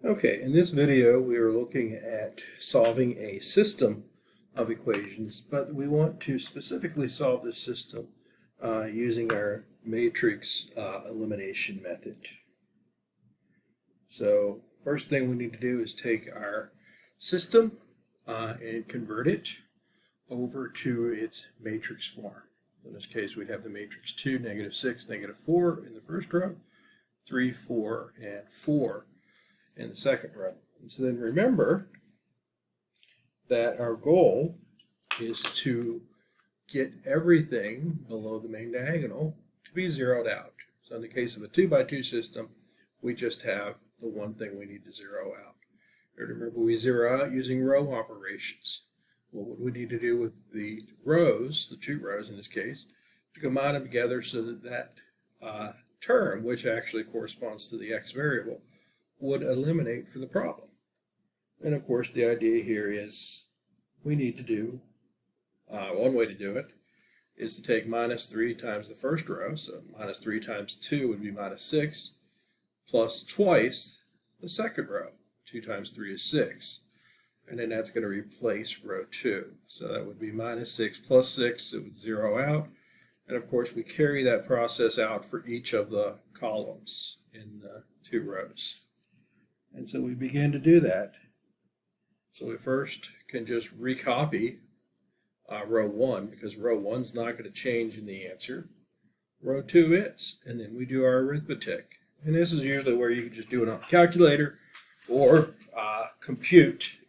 Okay, in this video we are looking at solving a system of equations, but we want to specifically solve this system using our matrix elimination method. So first thing we need to do is take our system and convert it over to its matrix form. In this case we'd have the matrix 2, -6, -4 in the first row, 3, 4, and 4 in the second row. And so then remember that our goal is to get everything below the main diagonal to be zeroed out. So in the case of a 2 by 2 system, we just have the one thing we need to zero out. And remember, we zero out using row operations. Well, what we need to do with the rows, the two rows in this case, to combine them together so that that term, which actually corresponds to the x variable, would eliminate for the problem. And of course the idea here is we need to do, one way to do it is to take -3 times the first row, so -3 times 2 would be -6, plus twice the second row. 2 times 3 is 6. And then that's going to replace row 2. So that would be -6 plus 6, it would zero out. And of course we carry that process out for each of the columns in the two rows. And so we begin to do that. So we first can just recopy row 1, because row 1 is not going to change in the answer. Row 2 is. And then we do our arithmetic. And this is usually where you can just do it on a calculator or compute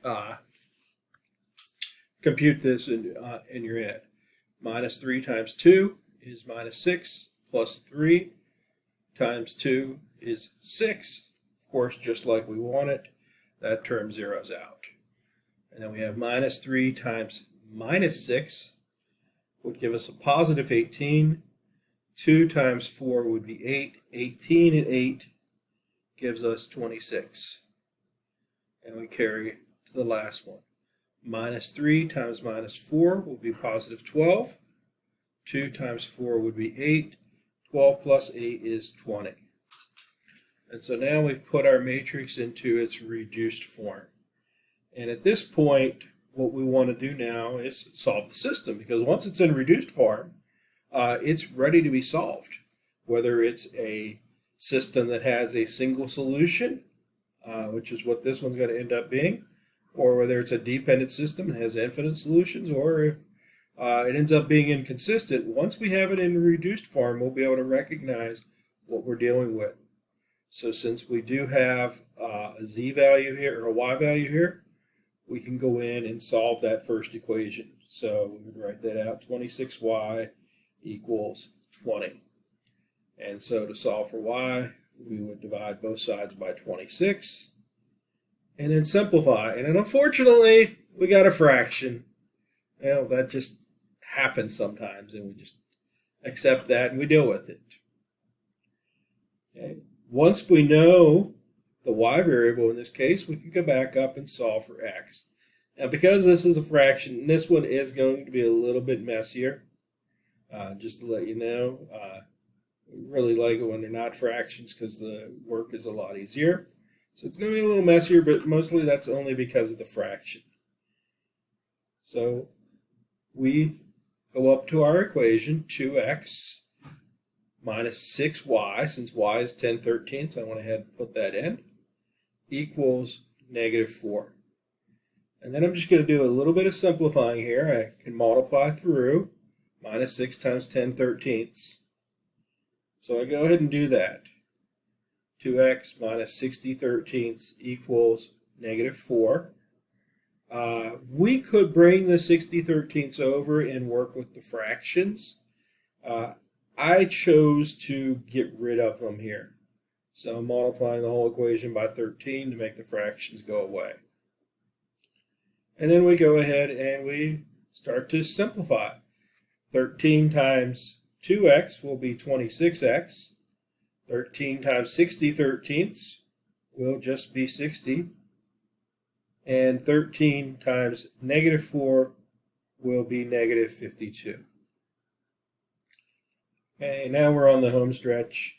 this in your head. -3 times 2 is -6, plus 3 times 2 is 6. Of course, just like we want it, that term zeroes out. And then we have -3 times -6 would give us a positive 18. 2 times 4 would be 8. 18 and 8 gives us 26. And we carry to the last one. -3 times -4 will be positive 12. 2 times 4 would be 8. 12 plus 8 is 20. And so now we've put our matrix into its reduced form. And at this point, what we want to do now is solve the system, because once it's in reduced form, it's ready to be solved. Whether it's a system that has a single solution, which is what this one's going to end up being, or whether it's a dependent system that has infinite solutions, or if it ends up being inconsistent, once we have it in reduced form, we'll be able to recognize what we're dealing with. So since we do have a z value here, or a y value here, we can go in and solve that first equation. So we would write that out, 26y equals 20. And so to solve for y, we would divide both sides by 26, and then simplify. And then unfortunately, we got a fraction. Well, that just happens sometimes, and we just accept that and we deal with it. Okay. Once we know the y variable in this case, we can go back up and solve for x. Now, because this is a fraction, this one is going to be a little bit messier. Just to let you know, we really like it when they're not fractions because the work is a lot easier. So it's going to be a little messier, but mostly that's only because of the fraction. So we go up to our equation, 2x minus 6y, since y is 10/13, so I went ahead and put that in, equals -4. And then I'm just going to do a little bit of simplifying here. I can multiply through -6 times 10/13. So I go ahead and do that. 2x minus 60/13 equals -4. We could bring the 60/13 over and work with the fractions. I chose to get rid of them here. So I'm multiplying the whole equation by 13 to make the fractions go away. And then we go ahead and we start to simplify. 13 times 2x will be 26x. 13 times 60/13 will just be 60. And 13 times -4 will be -52. Okay, now we're on the home stretch.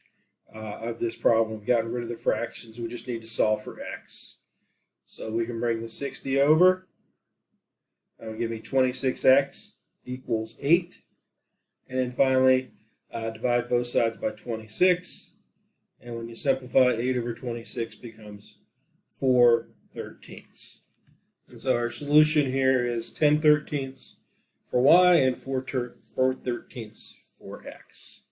of this problem. We've gotten rid of the fractions. We just need to solve for x. So we can bring the 60 over. That will give me 26x equals 8. And then finally, divide both sides by 26. And when you simplify, 8 over 26 becomes 4/13. And so our solution here is 10/13 for y and 4/13 for x.